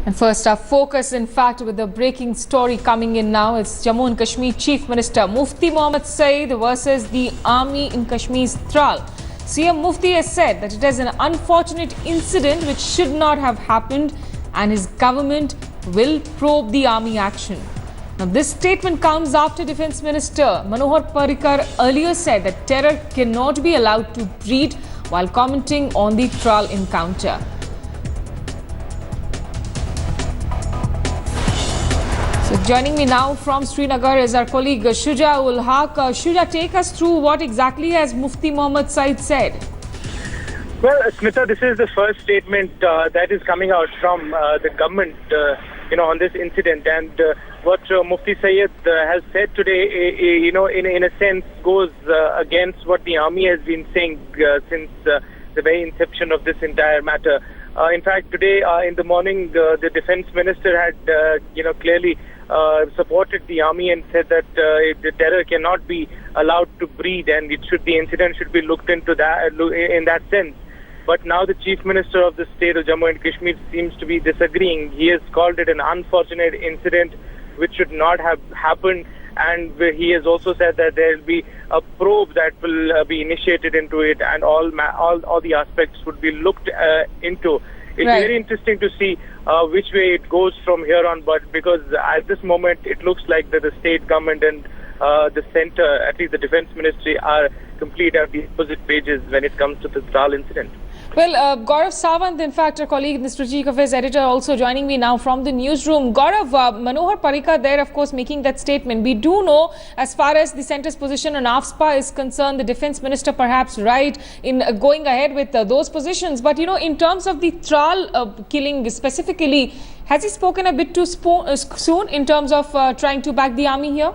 And first, our focus, in fact, with the breaking story coming in now, it's Jammu and Kashmir Chief Minister Mufti Mohammed Saeed versus the army in Kashmir's Tral. CM Mufti has said that it is an unfortunate incident which should not have happened and his government will probe the army action. Now, this statement comes after Defence Minister Parrikar earlier said that terror cannot be allowed to breed while commenting on the Tral encounter. So joining me now from Srinagar is our colleague Shuja ul Haq. Shuja, take us through what exactly has Mufti Mohammed Saeed said. Well, Smita, this is the first statement that is coming out from the government, on this incident. And what Mufti Saeed has said today, in a sense, goes against what the army has been saying since the very inception of this entire matter. In fact, today in the morning, the defense minister had, clearly supported the army and said that the terror cannot be allowed to breed, and the incident should be looked into that in that sense. But now the chief minister of the state of Jammu and Kashmir seems to be disagreeing. He has called it an unfortunate incident which should not have happened, and he has also said that there will be a probe that will be initiated into it, and all the aspects would be looked into. It's very interesting to see which way it goes from here on, but because at this moment it looks like that the state government and the centre, at least the defence ministry, are complete at the opposite pages when it comes to the Tral incident. Well, Gaurav Sawant, in fact, a colleague, the Strategic Affairs editor, also joining me now from the newsroom. Gaurav, Parrikar there, of course, making that statement. We do know, as far as the centre's position on AFSPA is concerned, the defence minister perhaps right in going ahead with those positions. But, in terms of the Tral killing specifically, has he spoken a bit too soon in terms of trying to back the army here?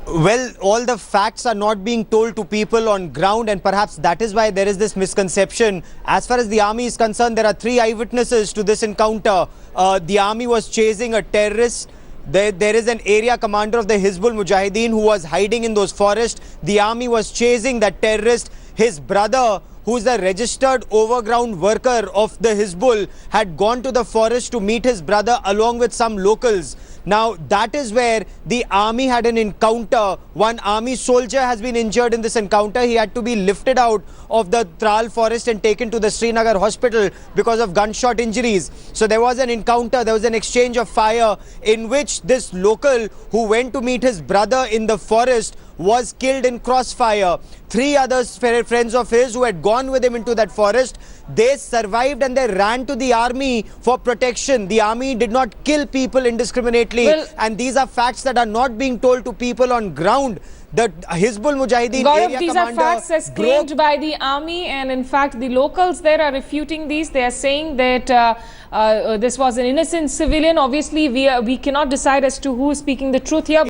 Well, all the facts are not being told to people on ground, and perhaps that is why there is this misconception. As far as the army is concerned, there are 3 eyewitnesses to this encounter. The army was chasing a terrorist. There is an area commander of the Hizbul Mujahideen who was hiding in those forests. The army was chasing that terrorist. His brother, who is a registered overground worker of the Hizbul, had gone to the forest to meet his brother along with some locals. Now, that is where the army had an encounter. One army soldier has been injured in this encounter. He had to be lifted out of the Tral forest and taken to the Srinagar hospital because of gunshot injuries. So there was an encounter, there was an exchange of fire in which this local who went to meet his brother in the forest was killed in crossfire. 3 other friends of his who had gone with him into that forest, they survived and they ran to the army for protection. The army did not kill people indiscriminately, and these are facts that are not being told to people on ground. The Hizbul Mujahideen area these commander, are facts as claimed by the army, and in fact the locals there are refuting these. They are saying that this was an innocent civilian. Obviously we cannot decide as to who is speaking the truth here.